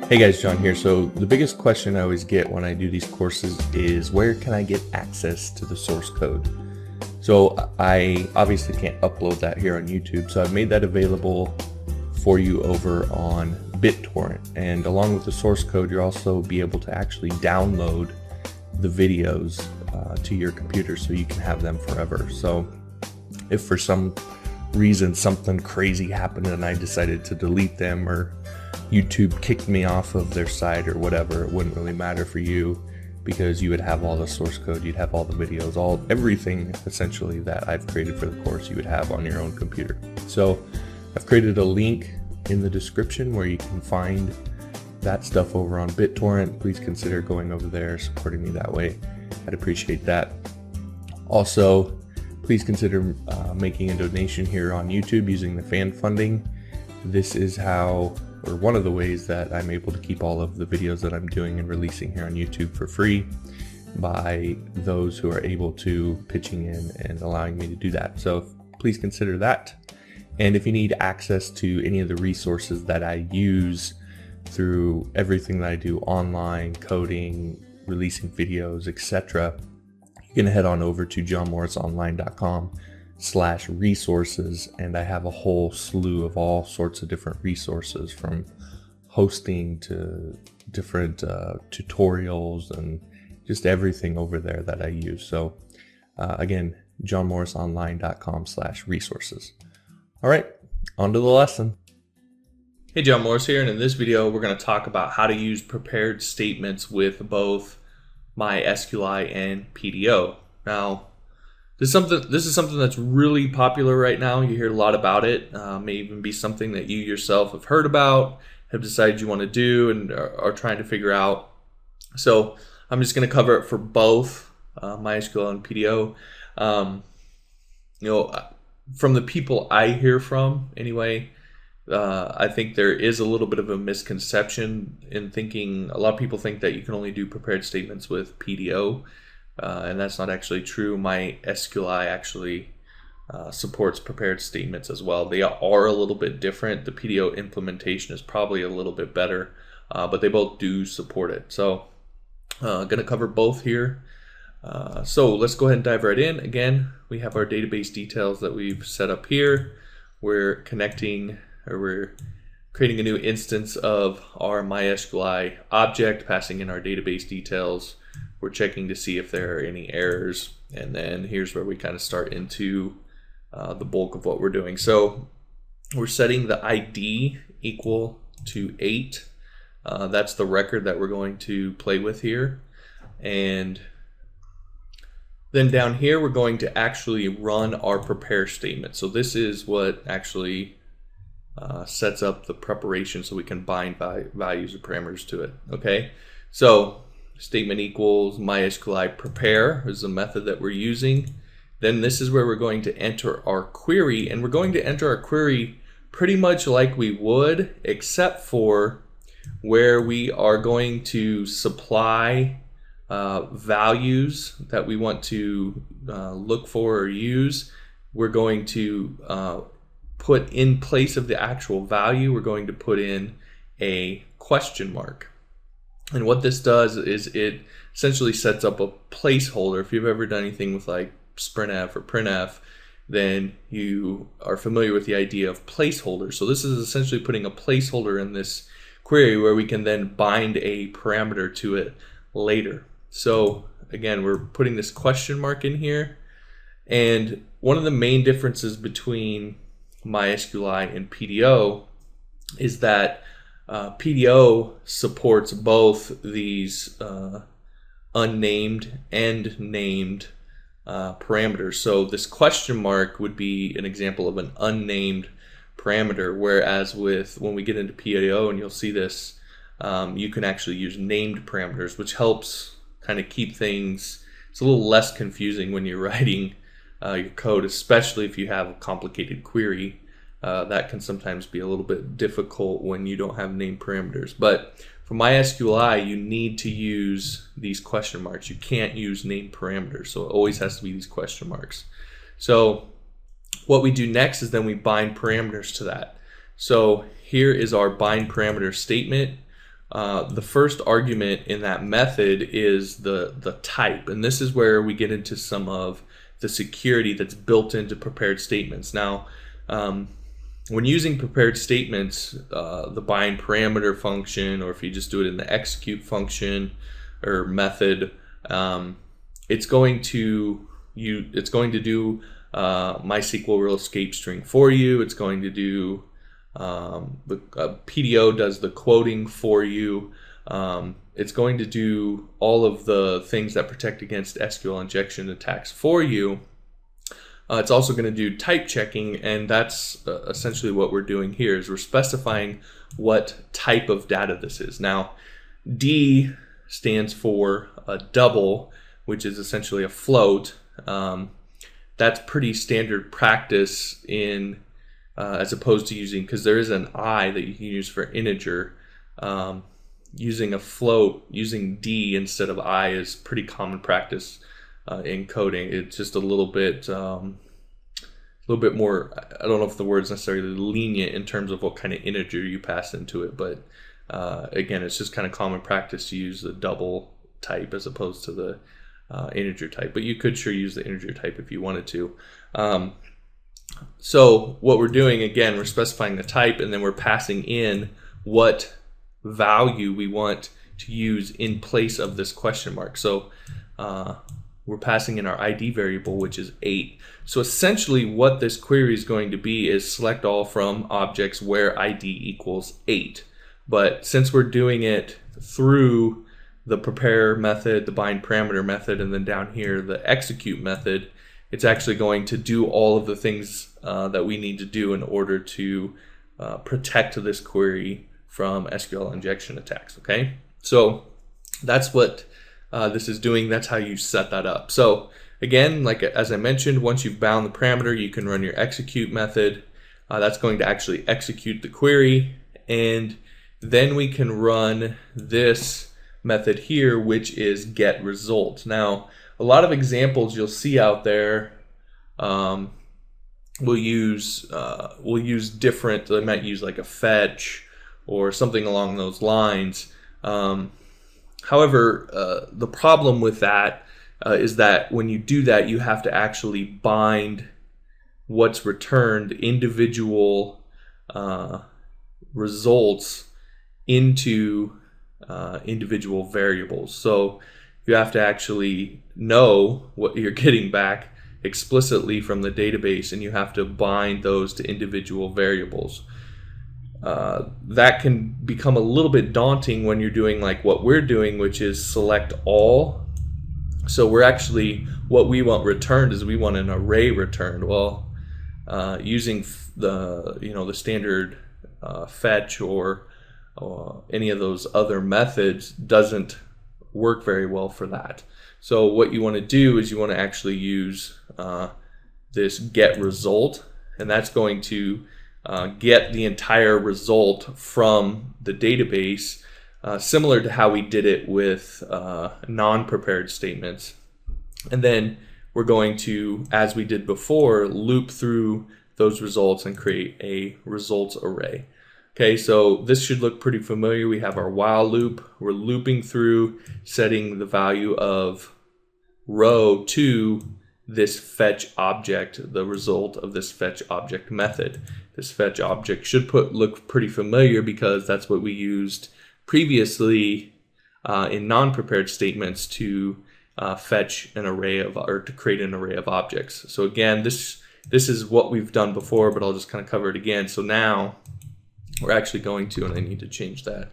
Hey guys, John here. So the biggest question I always get when I do these courses is where can I get access to the source code? So I obviously can't upload that here on YouTube, so I've made that available for you over on BitTorrent. And along with the source code, you'll also be able to actually download the videos to your computer so you can have them forever. So if for some reason something crazy happened and I decided to delete them, or YouTube kicked me off of their site or whatever, it wouldn't really matter for you, because you would have all the source code, you'd have all the videos, everything essentially that I've created for the course you would have on your own computer. So I've created a link in the description where you can find that stuff over on BitTorrent. Please consider going over there, supporting me that way. I'd appreciate that. Also, please consider making a donation here on YouTube using the fan funding. This is how, or one of the ways that I'm able to keep all of the videos that I'm doing and releasing here on YouTube for free, by those who are able to pitching in and allowing me to do that. So please consider that. And if you need access to any of the resources that I use through everything that I do online, coding, releasing videos, etc., you can head on over to johnmorrisonline.com/resources, and I have a whole slew of all sorts of different resources, from hosting to different tutorials and just everything over there that I use. So again, johnmorrisonline.com/resources. All right, on to the lesson. Hey, John Morris here, and in this video we're going to talk about how to use prepared statements with both MySQLi and PDO. Now, this is something that's really popular right now. You hear a lot about it. May even be something that you yourself have heard about, have decided you want to do, and are trying to figure out. So I'm just going to cover it for both MySQL and PDO. From the people I hear from, anyway, I think there is a little bit of a misconception in thinking. A lot of people think that you can only do prepared statements with PDO, and that's not actually true. MySQLi actually supports prepared statements as well. They are a little bit different. The PDO implementation is probably a little bit better, but they both do support it. So I'm going to cover both here. So let's go ahead and dive right in. Again, we have our database details that we've set up here. We're creating a new instance of our MySQLi object, passing in our database details. We're checking to see if there are any errors, and then here's where we kind of start into the bulk of what we're doing. So we're setting the ID equal to 8. That's the record that we're going to play with here. And then down here we're going to actually run our prepare statement. So this is what actually sets up the preparation so we can bind values or parameters to it. Okay, so statement equals MySQLi prepare is the method that we're using. Then this is where we're going to enter our query, and we're going to enter our query pretty much like we would, except for where we are going to supply values that we want to look for or use. We're going to put in place of the actual value, we're going to put in a question mark. And what this does is it essentially sets up a placeholder. If you've ever done anything with like sprintf or printf, then you are familiar with the idea of placeholders. So this is essentially putting a placeholder in this query where we can then bind a parameter to it later. So again, we're putting this question mark in here. And one of the main differences between MySQLi and PDO is that PDO supports both these unnamed and named parameters. So this question mark would be an example of an unnamed parameter, whereas when we get into PDO, and you'll see this, you can actually use named parameters, which helps kind of keep things, it's a little less confusing when you're writing your code, especially if you have a complicated query. That can sometimes be a little bit difficult when you don't have named parameters. But for MySQLi, you need to use these question marks. You can't use named parameters, so it always has to be these question marks. So what we do next is then we bind parameters to that. So here is our bind parameter statement. the first argument in that method is the type, and this is where we get into some of the security that's built into prepared statements. Now, when using prepared statements, the bind parameter function, or if you just do it in the execute function or method, it's going to do MySQL real escape string for you. It's going to do the PDO does the quoting for you. It's going to do all of the things that protect against SQL injection attacks for you. It's also going to do type checking, and that's essentially what we're doing here, is we're specifying what type of data this is. Now, D stands for a double, which is essentially a float. That's pretty standard practice in as opposed to using, because there is an I that you can use for integer. Using a float, using D instead of I is pretty common practice in coding. It's just a little bit more, I don't know if the word's necessarily lenient in terms of what kind of integer you pass into it, but again, it's just kind of common practice to use the double type as opposed to the integer type, but you could sure use the integer type if you wanted to. So what we're doing, again, we're specifying the type, and then we're passing in what value we want to use in place of this question mark. So we're passing in our ID variable, which is 8. So essentially what this query is going to be is select all from objects where ID equals 8. But since we're doing it through the prepare method, the bind parameter method, and then down here the execute method, it's actually going to do all of the things that we need to do in order to protect this query from SQL injection attacks. Okay, so that's what this is doing. That's how you set that up. So again, like as I mentioned, once you've bound the parameter, you can run your execute method. That's going to actually execute the query, and then we can run this method here, which is get result. Now, a lot of examples you'll see out there will use different. They might use like a fetch or something along those lines. However, the problem with that is that when you do that, you have to actually bind what's returned, individual results, into individual variables. So you have to actually know what you're getting back explicitly from the database, and you have to bind those to individual variables. That can become a little bit daunting when you're doing like what we're doing, which is select all. So we're actually, what we want returned is we want an array returned. Well, using the standard fetch or any of those other methods doesn't work very well for that. So what you want to do is you want to actually use this get result, and that's going to get the entire result from the database, similar to how we did it with non-prepared statements. And then we're going to, as we did before, loop through those results and create a results array. Okay, so this should look pretty familiar. We have our while loop. We're looping through, setting the value of row to this fetch object, the result of this fetch object method. This fetch object should look pretty familiar because that's what we used previously in non-prepared statements to fetch an array of, or to create an array of objects. So again, this is what we've done before, but I'll just kind of cover it again. So now we're actually going to, and I need to change that,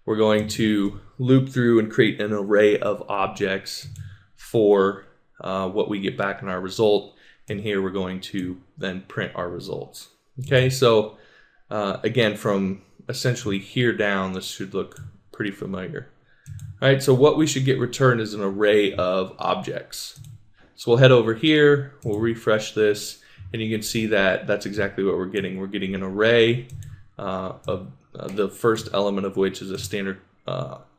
we're going to loop through and create an array of objects for what we get back in our result, and here we're going to then print our results. Okay, so again, from essentially here down, this should look pretty familiar. All right, so what we should get returned is an array of objects. So we'll head over here, we'll refresh this, and you can see that that's exactly what we're getting. We're getting an array of the first element of which is a standard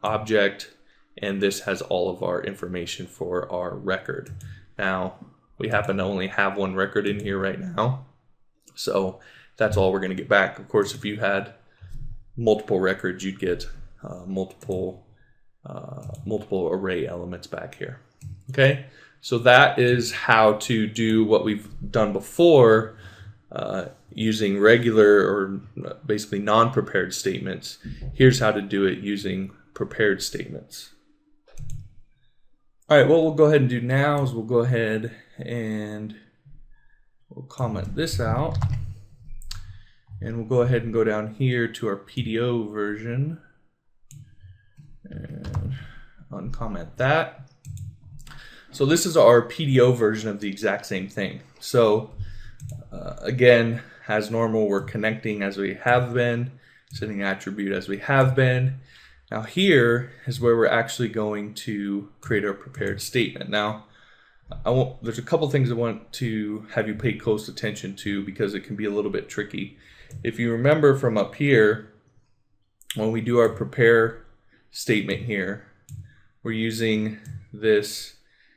object, and this has all of our information for our record. Now, we happen to only have one record in here right now, so that's all we're going to get back. Of course, if you had multiple records, you'd get multiple array elements back here. Okay, so that is how to do what we've done before using regular or basically non-prepared statements. Here's how to do it using prepared statements. All right, what we'll go ahead and do now is we'll go ahead and we'll comment this out. And we'll go ahead and go down here to our PDO version and uncomment that. So this is our PDO version of the exact same thing. So again, as normal, we're connecting as we have been, setting attribute as we have been. Now here is where we're actually going to create our prepared statement. Now, there's a couple things I want to have you pay close attention to because it can be a little bit tricky. If you remember from up here, when we do our prepare statement here, we're using this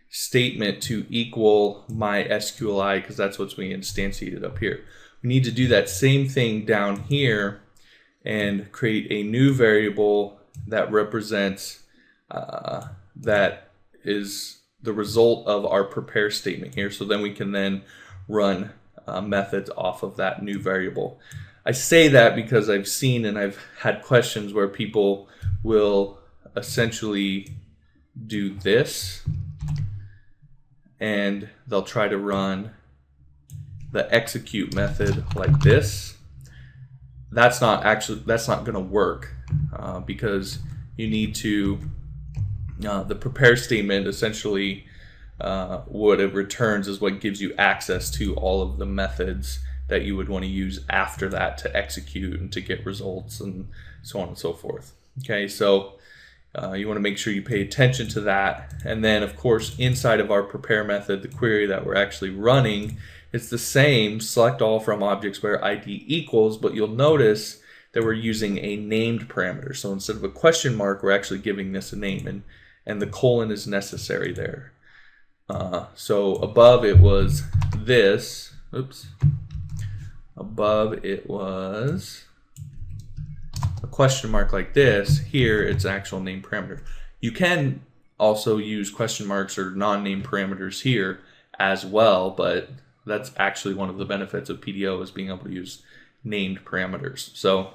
statement to equal MySQLi because that's what's being instantiated up here. We need to do that same thing down here and create a new variable that represents that is the result of our prepare statement here. So then we can then run methods off of that new variable. I say that because I've seen and I've had questions where people will essentially do this and they'll try to run the execute method like this. That's not going to work because you need to the prepare statement essentially what it returns is what gives you access to all of the methods that you would want to use after that to execute and to get results and so on and so forth. Okay, so you want to make sure you pay attention to that. And then of course inside of our prepare method, the query that we're actually running, it's the same, select all from objects where ID equals, but you'll notice that we're using a named parameter. So instead of a question mark, we're actually giving this a name, and the colon is necessary there. So above it was this, oops, above it was a question mark like this. Here it's actual name parameter. You can also use question marks or non-name parameters here as well, but that's actually one of the benefits of PDO is being able to use named parameters. So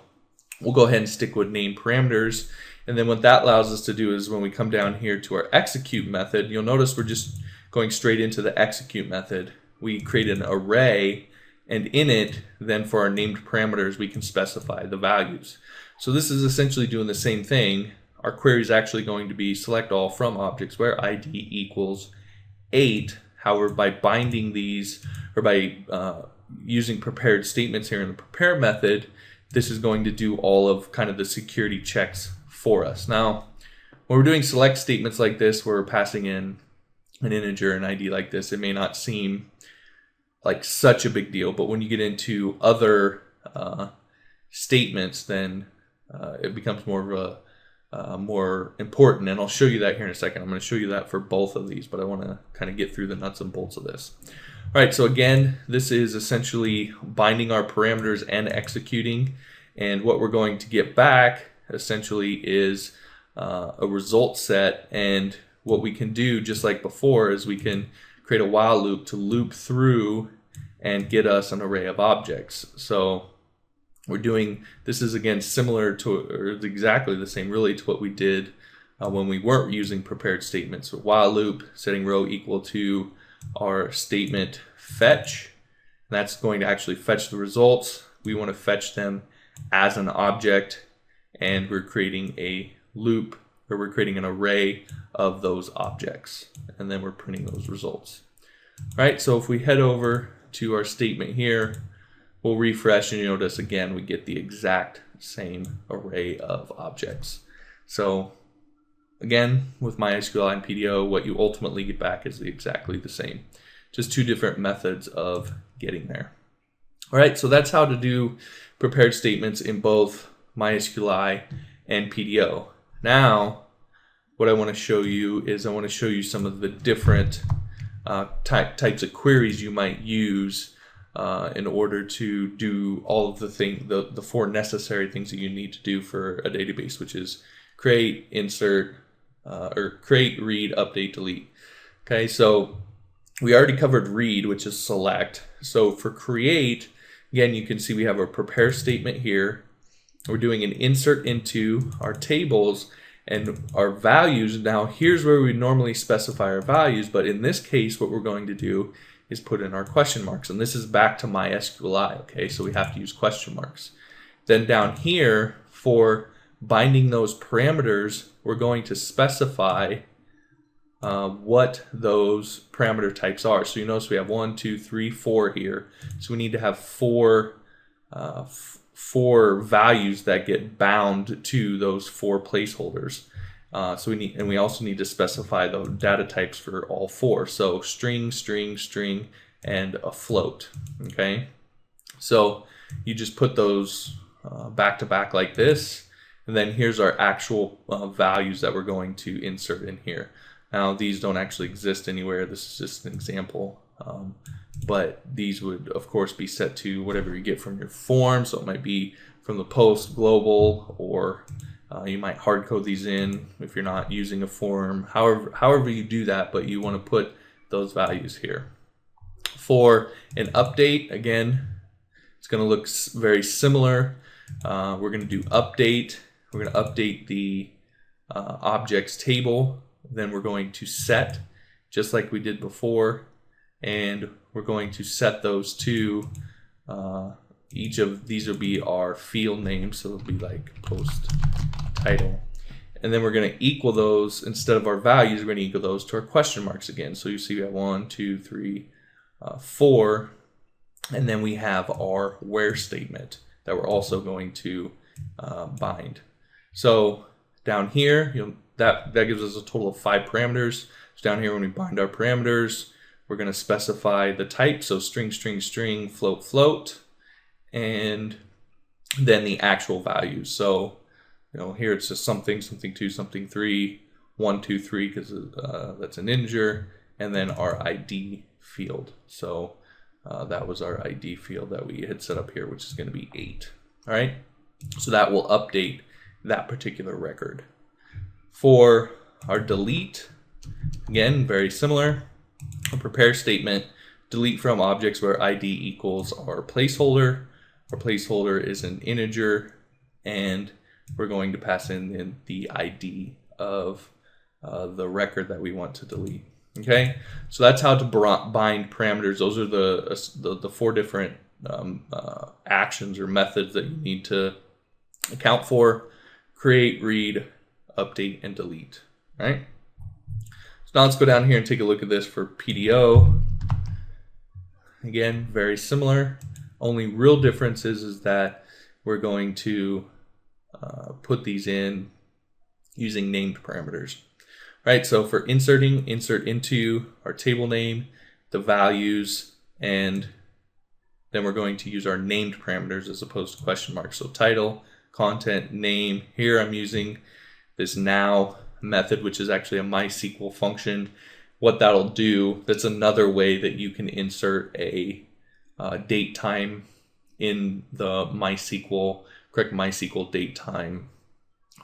we'll go ahead and stick with named parameters. And then what that allows us to do is when we come down here to our execute method, you'll notice we're just going straight into the execute method. We create an array, and in it, then for our named parameters, we can specify the values. So this is essentially doing the same thing. Our query is actually going to be select all from objects where ID equals 8. However, by binding these, or by using prepared statements here in the prepare method, this is going to do all of kind of the security checks for us. Now, when we're doing select statements like this, where we're passing in an integer, an ID like this, it may not seem like such a big deal, but when you get into other statements, then it becomes more of a more important, and I'll show you that here in a second. I'm going to show you that for both of these, but I want to kind of get through the nuts and bolts of this. All right, so again, this is essentially binding our parameters and executing, and what we're going to get back essentially is a result set, and what we can do, just like before, is we can create a while loop to loop through and get us an array of objects. So we're doing, this is again similar to, or exactly the same really to what we did when we weren't using prepared statements. So while loop, setting row equal to our statement fetch. That's going to actually fetch the results. We want to fetch them as an object, and we're creating a loop, or we're creating an array of those objects, and then we're printing those results. All right, so if we head over to our statement here, we'll refresh, and you notice again we get the exact same array of objects. So again, with MySQLi and PDO, what you ultimately get back is exactly the same, just two different methods of getting there. All right, so that's how to do prepared statements in both MySQLi and PDO. Now, what I want to show you is I want to show you some of the different types of queries you might use in order to do all of the four necessary things that you need to do for a database, which is create, insert, or create, read, update, delete. Okay, so we already covered read, which is select. So for create, again, you can see we have our prepare statement here. We're doing an insert into our tables and our values. Now here's where we normally specify our values, but in this case what we're going to do is put in our question marks, and this is back to MySQLi. Okay, so we have to use question marks. Then down here for binding those parameters, we're going to specify what those parameter types are. So you notice we have 1, 2, 3, 4 here. So we need to have four values that get bound to those 4 placeholders. So we also need to specify the data types for all 4. So string, string, string, and a float. Okay, so you just put those back to back like this, and then here's our actual values that we're going to insert in here. Now these don't actually exist anywhere. This is just an example. But these would of course be set to whatever you get from your form. So it might be from the post, global, or you might hard code these in if you're not using a form. However you do that, but you want to put those values here. For an update, again, it's going to look very similar. We're going to do update. We're going to update the objects table. Then we're going to set, just like we did before, and we're going to set those to each of these will be our field names, so it'll be like post title, and then we're going to equal those. Instead of our values, we're going to equal those to our question marks again. So you see we have 1, 2, 3, 4, and then we have our where statement that we're also going to bind. So down here, that gives us a total of 5 parameters. So down here, when we bind our parameters, we're going to specify the type, so string, string, string, float, float, and then the actual values. So here it's just something, something 2, something 3, 1, 2, 3, because that's an integer, and then our ID field. So that was our ID field that we had set up here, which is going to be 8. All right, so that will update that particular record. For our delete, again, very similar. A prepare statement, delete from objects where ID equals our placeholder. Our placeholder is an integer, and we're going to pass in the ID of the record that we want to delete. Okay, so that's how to bind parameters. Those are the 4 different actions or methods that you need to account for: create, read, update, and delete. All right. So now let's go down here and take a look at this for PDO. Again, very similar. Only real difference is that we're going to put these in using named parameters. Right, so for inserting, insert into our table name, the values, and then we're going to use our named parameters as opposed to question marks. So title, content, name. Here I'm using this now method, which is actually a MySQL function. What that'll do, that's another way that you can insert a date time in the MySQL, correct MySQL date time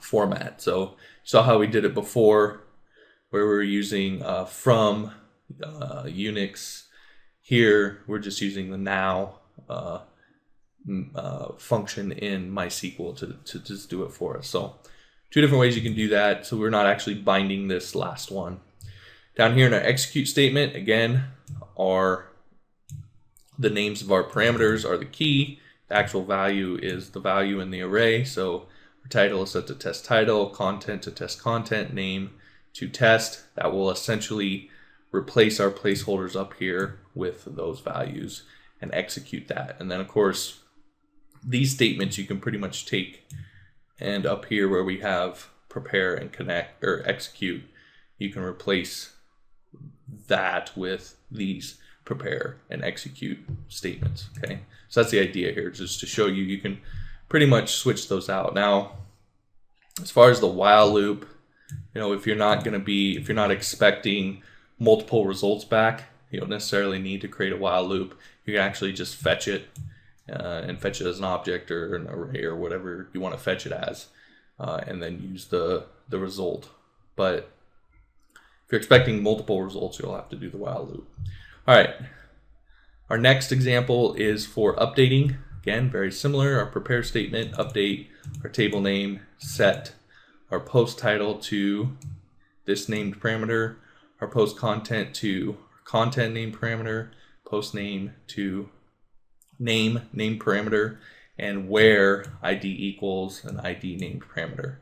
format. So you saw how we did it before, where we were using from Unix. Here we're just using the now function in MySQL to just do it for us. So 2 different ways you can do that, so we're not actually binding this last one. Down here in our execute statement, again, the names of our parameters are the key. The actual value is the value in the array. So our title is set to test title, content to test content, name to test. That will essentially replace our placeholders up here with those values and execute that. And then of course, these statements you can pretty much take, and up here where we have prepare and connect or execute, you can replace that with these prepare and execute statements. Okay, so that's the idea here, just to show you can pretty much switch those out. Now, as far as the while loop, if you're not expecting multiple results back, you don't necessarily need to create a while loop. You can actually just fetch it and fetch it as an object or an array or whatever you want to fetch it as. and then use the result. But if you're expecting multiple results, you'll have to do the while loop. All right. Our next example is for updating. Again, very similar. Our prepare statement, update our table name, set our post title to this named parameter, our post content to content name parameter, post name to name parameter, and where ID equals an ID named parameter.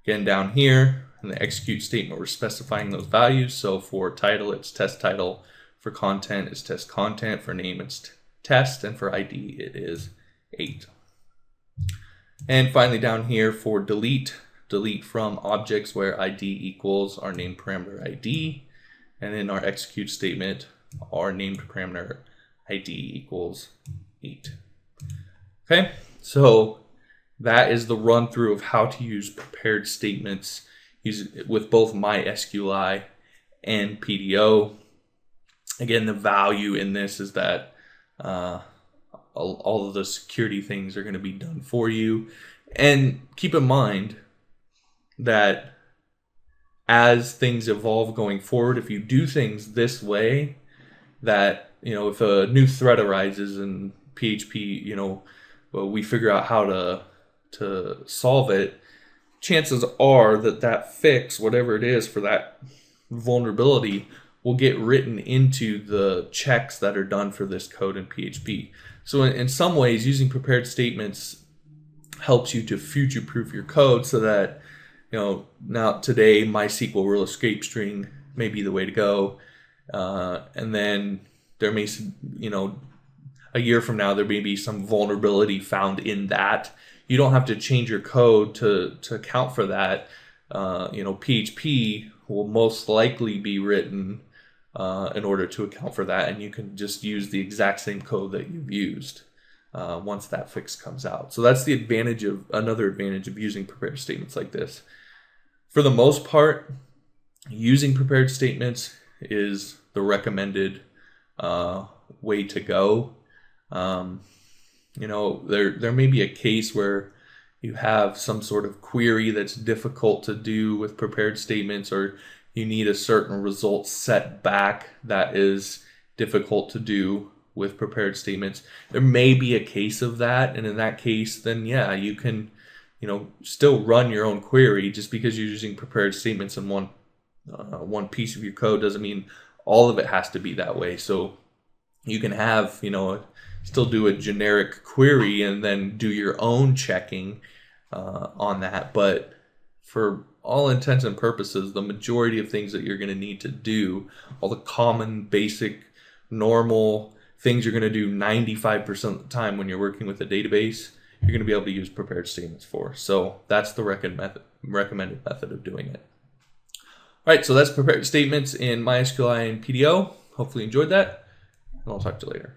Again, down here in the execute statement, we're specifying those values. So for title, it's test title. For content, it's test content. For name, it's test. And for ID, it is 8. And finally down here for delete from objects where ID equals our named parameter ID. And in our execute statement, our named parameter ID equals 8. Okay, so that is the run through of how to use prepared statements with both MySQLi and PDO. Again, the value in this is that all of the security things are going to be done for you. And keep in mind that as things evolve going forward, if you do things this way, that, if a new threat arises in PHP, we figure out how to solve it, chances are that fix, whatever it is for that vulnerability, will get written into the checks that are done for this code in PHP. So in some ways, using prepared statements helps you to future-proof your code so that, now today MySQL rule escape string may be the way to go. And then there may, a year from now, there may be some vulnerability found in that. You don't have to change your code to account for that. PHP will most likely be written in order to account for that, and you can just use the exact same code that you've used once that fix comes out. So that's another advantage of using prepared statements like this. For the most part, using prepared statements is the recommended way to go. There may be a case where you have some sort of query that's difficult to do with prepared statements, or you need a certain result set back that is difficult to do with prepared statements. There may be a case of that, and in that case, then yeah, you can, still run your own query. Just because you're using prepared statements in one piece of your code doesn't mean all of it has to be that way. So you can have, still do a generic query and then do your own checking on that. But for all intents and purposes, the majority of things that you're going to need to do, all the common, basic, normal things you're going to do 95% of the time when you're working with a database, you're going to be able to use prepared statements for. So that's the recommended method of doing it. All right, so that's prepared statements in MySQLi and PDO. Hopefully you enjoyed that, and I'll talk to you later.